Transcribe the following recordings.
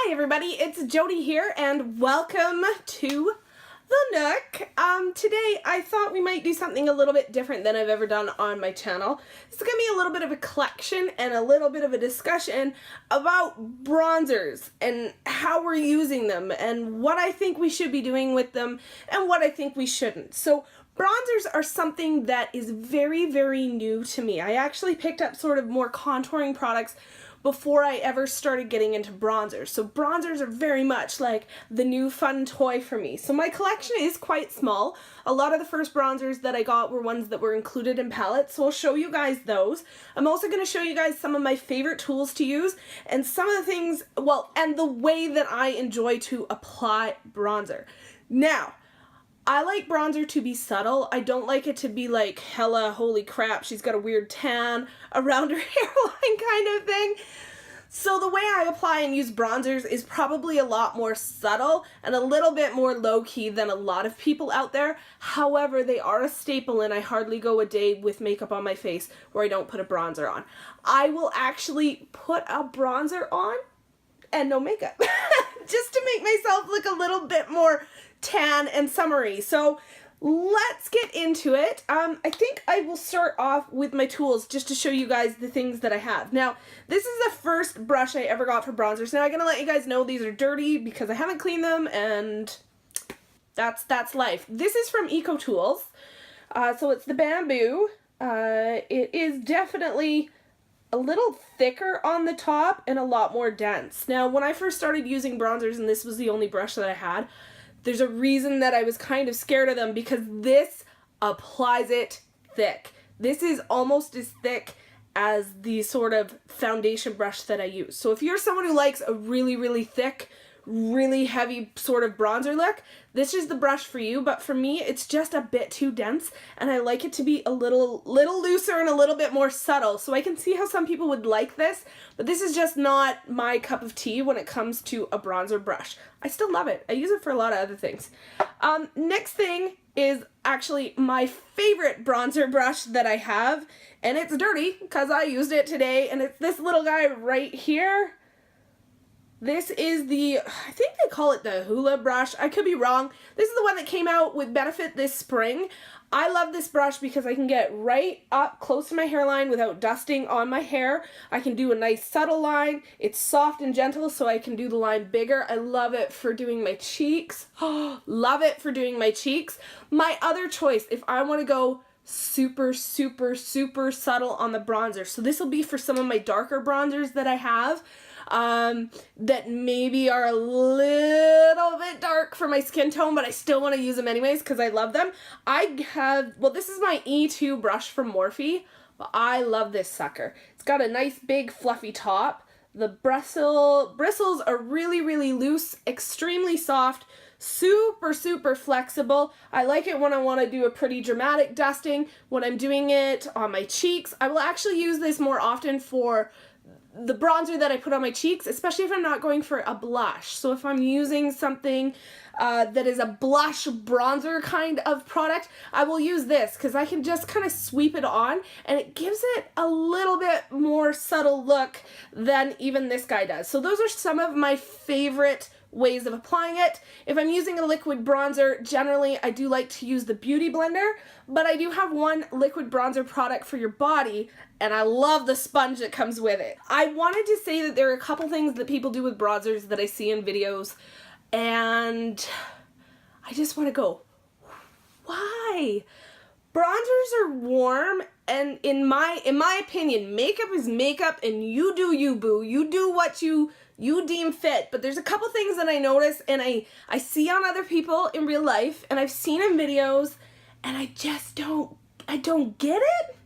Hi everybody, it's Jody here and welcome to the Nook. Today I thought we might do something a little bit different than I've ever done on my channel. It's going to be a little bit of a collection and a little bit of a discussion about bronzers and how we're using them and what I think we should be doing with them and what I think we shouldn't. So bronzers are something that is very, very new to me. I actually picked up sort of more contouring products before I ever started getting into bronzers. So bronzers are very much like the new fun toy for me. So my collection is quite small. A lot of the first bronzers that I got were ones that were included in palettes, so I'll show you guys those. I'm also going to show you guys some of my favorite tools to use and some of the things, well, and the way that I enjoy to apply bronzer. Now, I like bronzer to be subtle. I don't like it to be like, hella, holy crap, she's got a weird tan around her hairline kind of thing. So the way I apply and use bronzers is probably a lot more subtle and a little bit more low-key than a lot of people out there. However, they are a staple and I hardly go a day with makeup on my face where I don't put a bronzer on. I will actually put a bronzer on and no makeup just to make myself look a little bit more tan and summery. So let's get into it. I think I will start off with my tools just to show you guys the things that I have. Now, this is the first brush I ever got for bronzers. Now, I'm going to let you guys know these are dirty because I haven't cleaned them, and that's life. This is from Eco Tools. So it's the bamboo. It is definitely a little thicker on the top and a lot more dense. Now, when I first started using bronzers, and this was the only brush that I had, there's a reason that I was kind of scared of them because this applies it thick. This is almost as thick as the sort of foundation brush that I use. So if you're someone who likes a really, really thick, really heavy sort of bronzer look, this is the brush for you. But for me, it's just a bit too dense and I like it to be a little looser and a little bit more subtle. So I can see how some people would like this, but this is just not my cup of tea when it comes to a bronzer brush. I still love it. I use it for a lot of other things. Next thing is actually my favorite bronzer brush that I have, and it's dirty because I used it today, and it's this little guy right here. This is the, I think they call it the hula brush. I could be wrong. This is the one that came out with Benefit this spring. I love this brush because I can get right up close to my hairline without dusting on my hair. I can do a nice subtle line. It's soft and gentle, so I can do the line bigger. I love it for doing my cheeks. Love it for doing my cheeks. My other choice, if I want to go super, super, super subtle on the bronzer. So this will be for some of my darker bronzers that I have. That maybe are a little bit dark for my skin tone, but I still want to use them anyways because I love them. I have, well, this is my E2 brush from Morphe, but I love this sucker. It's got a nice big fluffy top. The bristles are really, really loose, extremely soft, super, super flexible. I like it when I want to do a pretty dramatic dusting. When I'm doing it on my cheeks, I will actually use this more often for the bronzer that I put on my cheeks, especially if I'm not going for a blush. So if I'm using something that is a blush bronzer kind of product, I will use this because I can just kind of sweep it on and it gives it a little bit more subtle look than even this guy does. So those are some of my favorite ways of applying it. If I'm using a liquid bronzer, generally I do like to use the Beauty Blender, but I do have one liquid bronzer product for your body, and I love the sponge that comes with it. I wanted to say that there are a couple things that people do with bronzers that I see in videos, and I just want to go, why? Bronzers are warm, and in my opinion, makeup is makeup, and you do you, boo. You do what you deem fit. But there's a couple things that I notice and I see on other people in real life and I've seen in videos and I don't get it.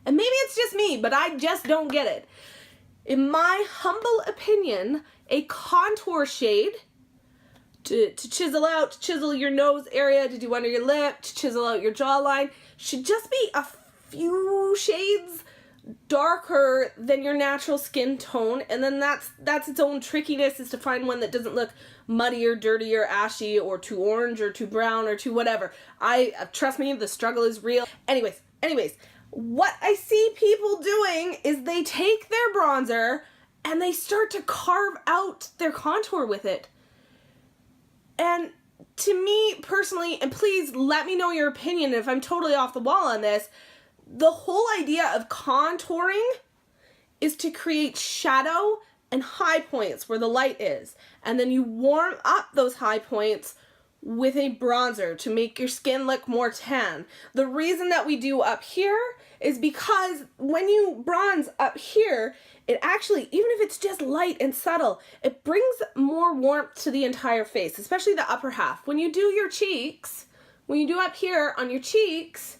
And maybe it's just me, but I just don't get it. In my humble opinion, a contour shade to chisel your nose area, to do under your lip, to chisel out your jawline, should just be a few shades darker than your natural skin tone, and then that's its own trickiness, is to find one that doesn't look muddy or dirty or ashy or too orange or too brown or too whatever. Trust me, the struggle is real. Anyways, what I see people doing is they take their bronzer and they start to carve out their contour with it. And to me personally, and please let me know your opinion if I'm totally off the wall on this, the whole idea of contouring is to create shadow and high points where the light is. And then you warm up those high points with a bronzer to make your skin look more tan. The reason that we do up here is because when you bronze up here, it actually, even if it's just light and subtle, it brings more warmth to the entire face, especially the upper half. When you do your cheeks, when you do up here on your cheeks,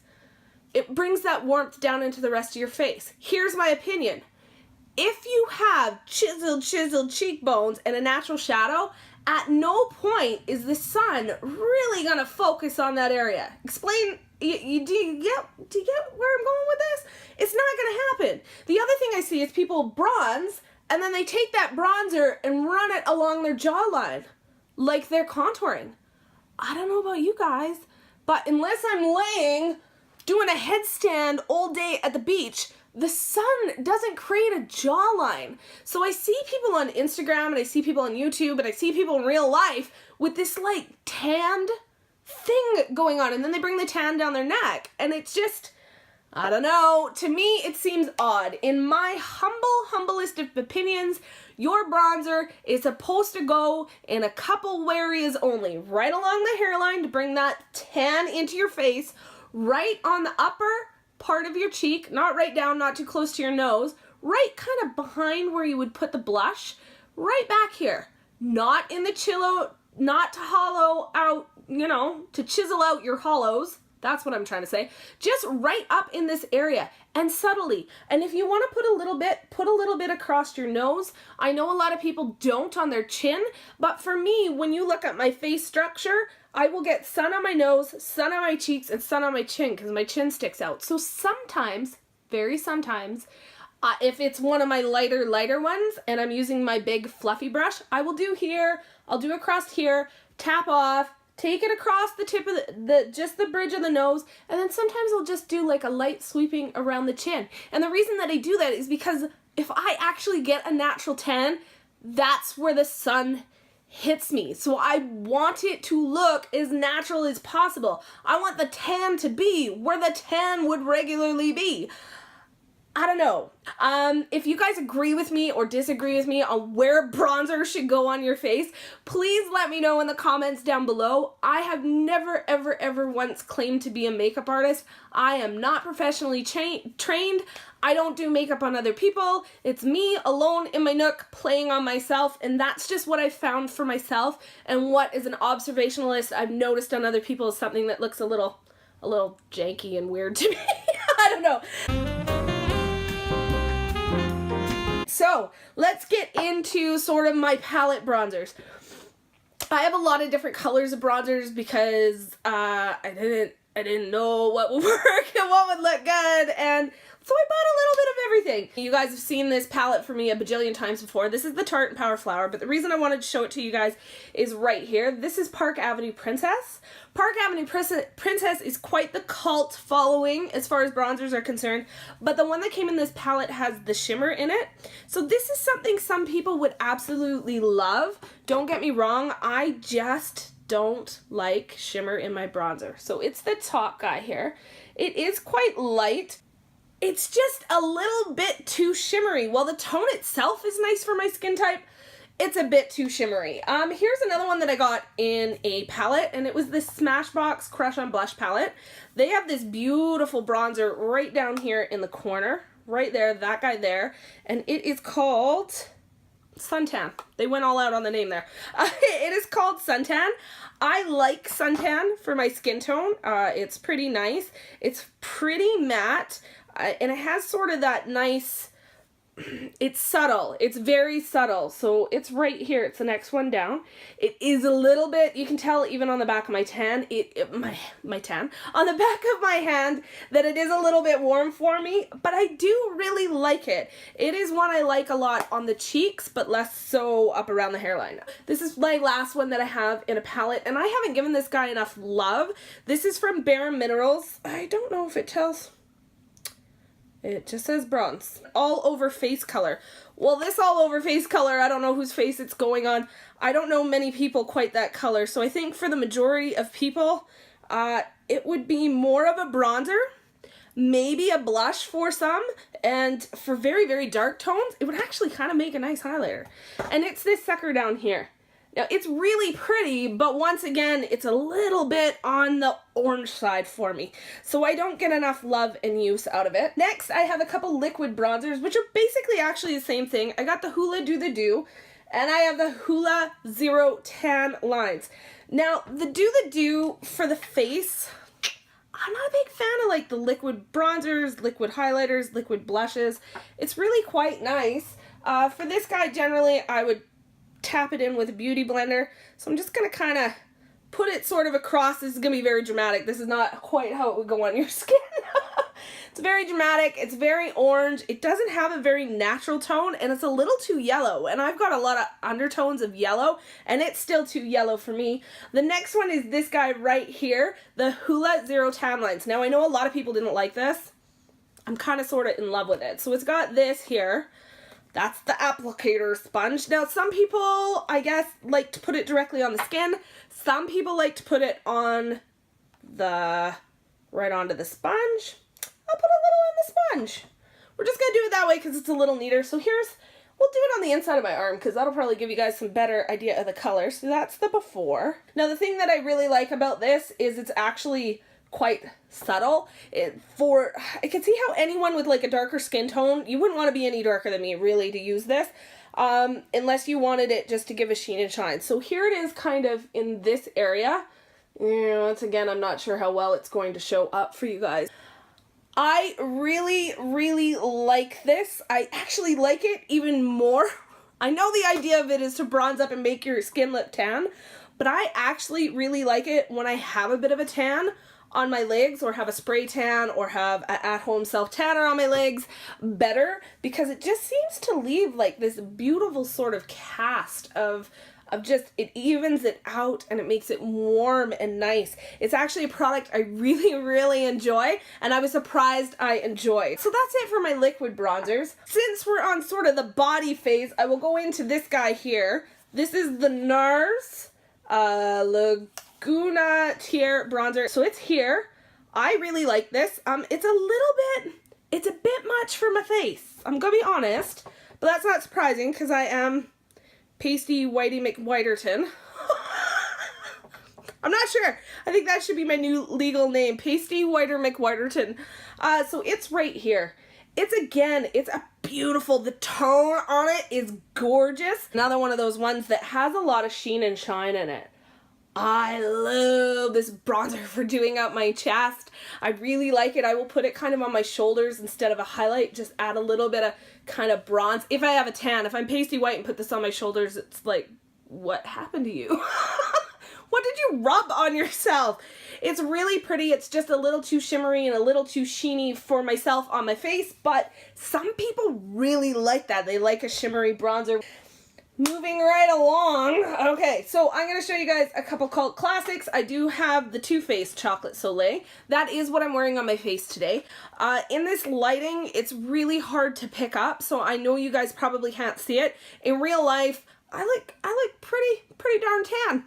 it brings that warmth down into the rest of your face. Here's my opinion. If you have chiseled cheekbones and a natural shadow, at no point is the sun really gonna focus on that area. Explain, do you get where I'm going with this? It's not gonna happen. The other thing I see is people bronze, and then they take that bronzer and run it along their jawline, like they're contouring. I don't know about you guys, but unless I'm laying, doing a headstand all day at the beach, the sun doesn't create a jawline. So I see people on Instagram and I see people on YouTube and I see people in real life with this like tanned thing going on, and then they bring the tan down their neck, and it's just, I don't know, to me it seems odd. In my humblest of opinions, your bronzer is supposed to go in a couple areas only, right along the hairline to bring that tan into your face, right on the upper part of your cheek, not right down, not too close to your nose, right kind of behind where you would put the blush, right back here. Not in the chillo, not to hollow out, you know, to chisel out your hollows. That's what I'm trying to say. Just right up in this area and subtly. And if you want to put a little bit across your nose. I know a lot of people don't on their chin, but for me, when you look at my face structure, I will get sun on my nose, sun on my cheeks, and sun on my chin because my chin sticks out. So sometimes, very sometimes, if it's one of my lighter ones and I'm using my big fluffy brush, I will do here, I'll do across here, tap off, take it across the tip of just the bridge of the nose, and then sometimes I'll just do like a light sweeping around the chin. And the reason that I do that is because if I actually get a natural tan, that's where the sun hits me. So I want it to look as natural as possible. I want the tan to be where the tan would regularly be. I don't know. If you guys agree with me or disagree with me on where bronzer should go on your face, please let me know in the comments down below. I have never, ever once claimed to be a makeup artist. I am not professionally trained. I don't do makeup on other people. It's me alone in my nook playing on myself, and that's just what I found for myself, and what as an observationalist I've noticed on other people is something that looks a little janky and weird to me. I don't know. So let's get into sort of my palette bronzers. I have a lot of different colors of bronzers because I didn't know what would work and what would look good, and so I bought a little bit of everything. You guys have seen this palette for me a bajillion times before. This is the Tarte Power Flower, but the reason I wanted to show it to you guys is right here. This is Park Avenue Princess. Park Avenue Princess is quite the cult following as far as bronzers are concerned, but the one that came in this palette has the shimmer in it. So this is something some people would absolutely love. Don't get me wrong, I just don't like shimmer in my bronzer. So it's the top guy here. It is quite light. It's just a little bit too shimmery. While the tone itself is nice for my skin type, it's a bit too shimmery. Here's another one that I got in a palette, and it was this Smashbox Crush on Blush palette. They have this beautiful bronzer right down here in the corner, right there, that guy there, and it is called Suntan. They went all out on the name there. It is called Suntan. I like suntan for my skin tone. It's pretty nice. It's pretty matte, and it has sort of that nice, it's subtle. It's very subtle. So it's right here. It's the next one down. It is a little bit, you can tell even on the back of my tan, my tan, on the back of my hand that it is a little bit warm for me, but I do really like it. It is one I like a lot on the cheeks, but less so up around the hairline. This is my last one that I have in a palette, and I haven't given this guy enough love. This is from Bare Minerals. I don't know if it tells. It just says bronze. All over face color. Well, this all over face color, I don't know whose face it's going on. I don't know many people quite that color. So I think for the majority of people, it would be more of a bronzer. Maybe a blush for some, and for very, very dark tones, it would actually kind of make a nice highlighter. And it's this sucker down here. Now, it's really pretty, but once again, it's a little bit on the orange side for me. So I don't get enough love and use out of it. Next, I have a couple liquid bronzers, which are basically actually the same thing. I got the Hoola Do the Do, and I have the Hoola Zero Tan Lines. Now, the Do the Do for the face, I'm not a big fan of like the liquid bronzers, liquid highlighters, liquid blushes. It's really quite nice. For this guy, generally, I would tap it in with a beauty blender. So I'm just going to kind of put it sort of across. This is going to be very dramatic. This is not quite how it would go on your skin. It's very dramatic. It's very orange. It doesn't have a very natural tone, and it's a little too yellow. And I've got a lot of undertones of yellow, and it's still too yellow for me. The next one is this guy right here, the Hoola Zero Tan Lines. Now, I know a lot of people didn't like this. I'm kind of sort of in love with it. So it's got this here. That's the applicator sponge. Now, some people, I guess, like to put it directly on the skin. Some people like to put it on right onto the sponge. I'll put a little on the sponge. We're just going to do it that way because it's a little neater. So we'll do it on the inside of my arm because that'll probably give you guys some better idea of the color. So that's the before. Now, the thing that I really like about this is it's actually quite subtle. I can see how anyone with like a darker skin tone, you wouldn't want to be any darker than me really to use this, unless you wanted it just to give a sheen and shine. So here it is kind of in this area. Once again, I'm not sure how well it's going to show up for you guys. I really, really like this. I actually like it even more. I know the idea of it is to bronze up and make your skin look tan, but I actually really like it when I have a bit of a tan on my legs, or have a spray tan, or have an at-home self-tanner on my legs better, because it just seems to leave like this beautiful sort of cast of just, it evens it out and it makes it warm and nice. It's actually a product I really, really enjoy, and I was surprised I enjoyed. So that's it for my liquid bronzers. Since we're on sort of the body phase, I will go into this guy here. This is the NARS Laguna Tier Bronzer. So it's here. I really like this. It's a bit much for my face. I'm gonna be honest, but that's not surprising because I am Pasty Whitey McWhiterton. I'm not sure. I think that should be my new legal name, Pasty Whiter McWhiterton. So it's right here. It's a beautiful, the tone on it is gorgeous. Another one of those ones that has a lot of sheen and shine in it. I love this bronzer for doing up my chest. I really like it. I will put it kind of on my shoulders instead of a highlight. Just add a little bit of kind of bronze. If I have a tan, if I'm pasty white and put this on my shoulders, it's like, what happened to you? What did you rub on yourself? It's really pretty. It's just a little too shimmery and a little too sheeny for myself on my face, but some people really like that. They like a shimmery bronzer. Moving right along. Okay, so I'm going to show you guys a couple cult classics. I do have the Too Faced Chocolate Soleil. That is what I'm wearing on my face today. In this lighting, it's really hard to pick up, so I know you guys probably can't see it. In real life, I look pretty darn tan.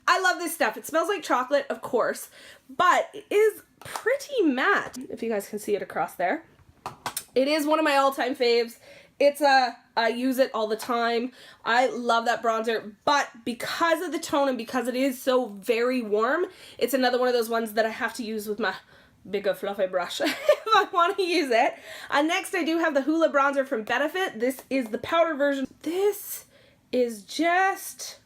I love this stuff. It smells like chocolate, of course, but it is pretty matte, if you guys can see it across there. It is one of my all-time faves. I use it all the time. I love that bronzer, but because of the tone and because it is so very warm, it's another one of those ones that I have to use with my bigger fluffy brush if I want to use it. Next, I do have the Hoola bronzer from Benefit. This is the powder version. This is just,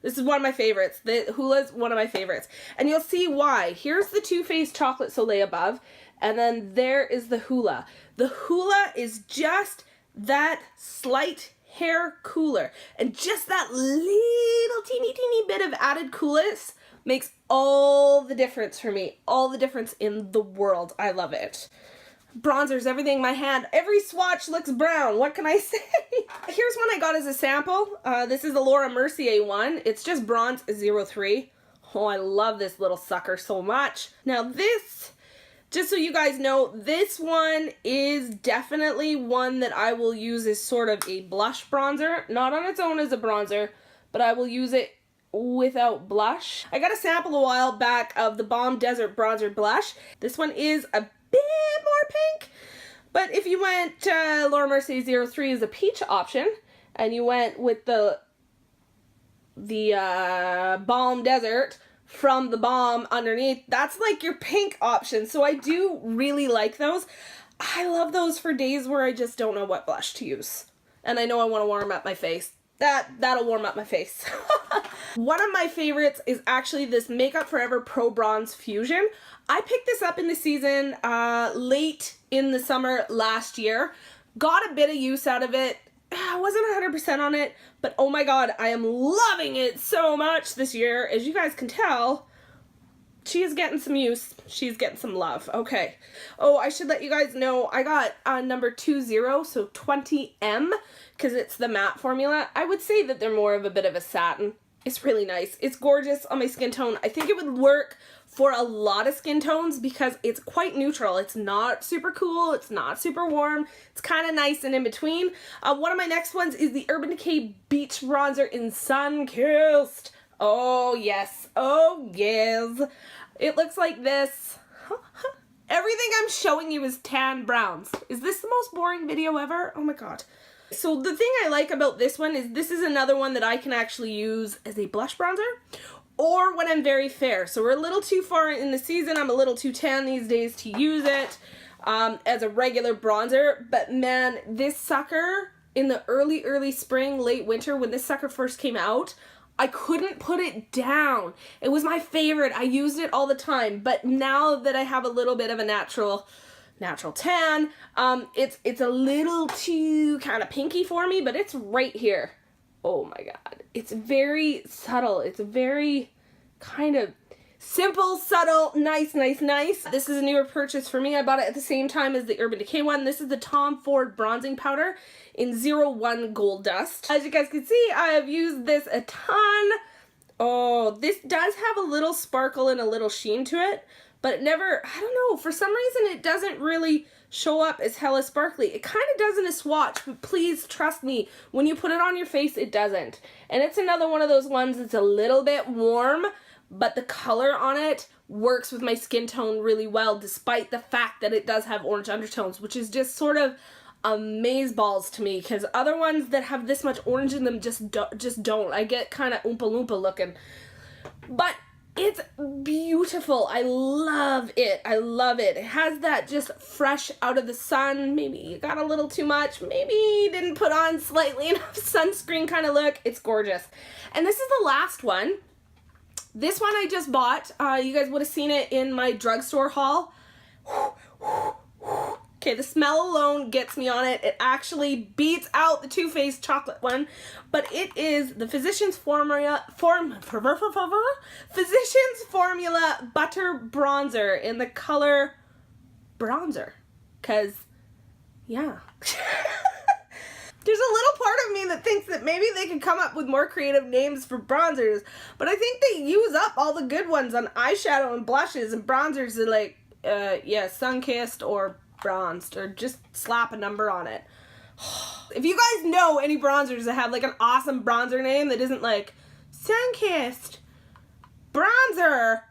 this is one of my favorites. The Hoola's one of my favorites. And you'll see why. Here's the Too Faced Chocolate Soleil above, and then there is the Hoola. The Hoola is just that slight hair cooler, and just that little teeny bit of added coolness makes all the difference for me, all the difference in the world. I love it. Bronzers, everything in my hand. Every swatch looks brown. What can I say? Here's one I got as a sample. This is the Laura Mercier one. It's just bronze 03. Oh, I love this little sucker so much. Now this Just so you guys know, this one is definitely one that I will use as sort of a blush bronzer. Not on its own as a bronzer, but I will use it without blush. I got a sample a while back of the Balm Desert Bronzer Blush. This one is a bit more pink, but if you went Laura Mercier 03 as a peach option, and you went with the Balm Desert from the balm underneath, that's like your pink option. So I do really like those. I love those for days where I just don't know what blush to use, and I know I want to warm up my face. That'll warm up my face. One of my favorites is actually this Makeup Forever Pro Bronze Fusion. I picked this up in the season late in the summer last year. Got a bit of use out of it. I wasn't 100% on it, but oh my god, I am loving it so much this year. As you guys can tell, she is getting some use. She's getting some love. Okay. Oh, I should let you guys know, I got number 20, so 20M, because it's the matte formula. I would say that they're more of a bit of a satin. It's really nice. It's gorgeous on my skin tone. I think it would work for a lot of skin tones because it's quite neutral. It's not super cool. It's not super warm. It's kind of nice and in between. One of my next ones is the Urban Decay Beach Bronzer in Sun Kissed. Oh, yes. Oh, yes. It looks like this. Everything I'm showing you is tan browns. Is this the most boring video ever? Oh my god. So the thing I like about this one is this is another one that I can actually use as a blush bronzer or when I'm very fair. So we're a little too far in the season. I'm a little too tan these days to use it as a regular bronzer. But man, this sucker in the early spring, late winter, when this sucker first came out, I couldn't put it down. It was my favorite. I used it all the time. But now that I have a little bit of a natural tan, it's a little too kind of pinky for me, but it's right here. Oh my god. It's very subtle. It's very kind of simple, subtle, nice. This is a newer purchase for me. I bought it at the same time as the Urban Decay one. This is the Tom Ford Bronzing Powder in 01 Gold Dust. As you guys can see, I have used this a ton. Oh, this does have a little sparkle and a little sheen to it, but it never, I don't know, for some reason it doesn't really show up as hella sparkly. It kind of does in a swatch, but please trust me, when you put it on your face, it doesn't. And it's another one of those ones that's a little bit warm, but the color on it works with my skin tone really well, despite the fact that it does have orange undertones, which is just sort of amazeballs to me, because other ones that have this much orange in them just don't. I get kind of Oompa Loompa looking. But it's beautiful. I love it. I love it. It has that just fresh out of the sun. Maybe you got a little too much. Maybe you didn't put on slightly enough sunscreen kind of look. It's gorgeous. And this is the last one. This one I just bought. You guys would have seen it in my drugstore haul. Okay, the smell alone gets me on it. It actually beats out the Too Faced chocolate one, but it is the Physicians Formula Butter Bronzer in the color bronzer. Cause, yeah. There's a little part of me that thinks that maybe they could come up with more creative names for bronzers, but I think they use up all the good ones on eyeshadow and blushes, and bronzers are like, yeah, sun-kissed or bronzed, or just slap a number on it. If you guys know any bronzers that have like an awesome bronzer name that isn't like sun-kissed bronzer,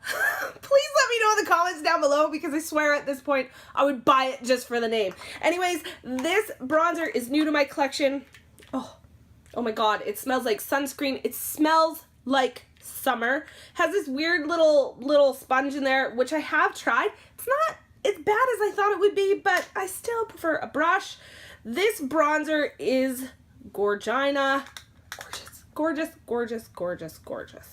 please let me know in the comments down below, because I swear at this point I would buy it just for the name. Anyways, this bronzer is new to my collection. Oh my god, it smells like sunscreen. It smells like summer. Has this weird little sponge in there, which I have tried. It's not as bad as I thought it would be, but I still prefer a brush. This bronzer is Gorgina. Gorgeous.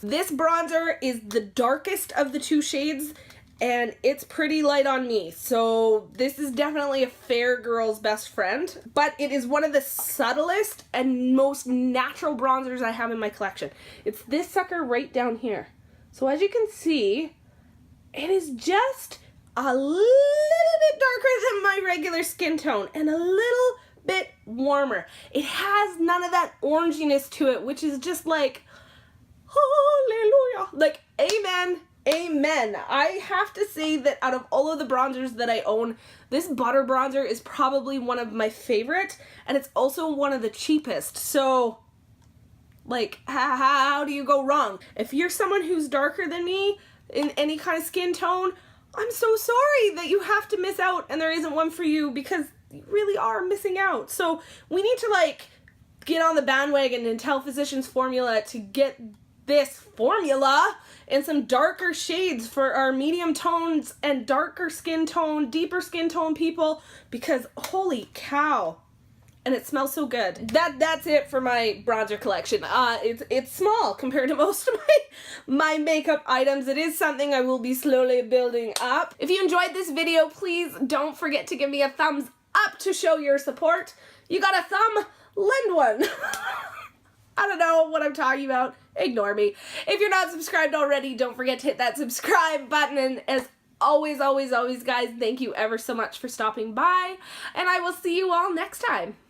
This bronzer is the darkest of the two shades, and it's pretty light on me. So this is definitely a fair girl's best friend, but it is one of the subtlest and most natural bronzers I have in my collection. It's this sucker right down here. So as you can see, it is just a little bit darker than my regular skin tone and a little bit warmer. It has none of that oranginess to it, which is just like, hallelujah. Like, amen, Amen. I have to say that out of all of the bronzers that I own, this butter bronzer is probably one of my favorite, and it's also one of the cheapest. So, like, how do you go wrong? If you're someone who's darker than me in any kind of skin tone, I'm so sorry that you have to miss out and there isn't one for you, because you really are missing out. So we need to, like, get on the bandwagon and tell Physicians Formula to get this formula in some darker shades for our medium tones and darker skin tone, deeper skin tone people, because holy cow. And it smells so good. That's it for my bronzer collection. It's small compared to most of my makeup items. It is something I will be slowly building up. If you enjoyed this video, please don't forget to give me a thumbs up to show your support. You got a thumb? Lend one. I don't know what I'm talking about. Ignore me. If you're not subscribed already, don't forget to hit that subscribe button. And as always, guys, thank you ever so much for stopping by. And I will see you all next time.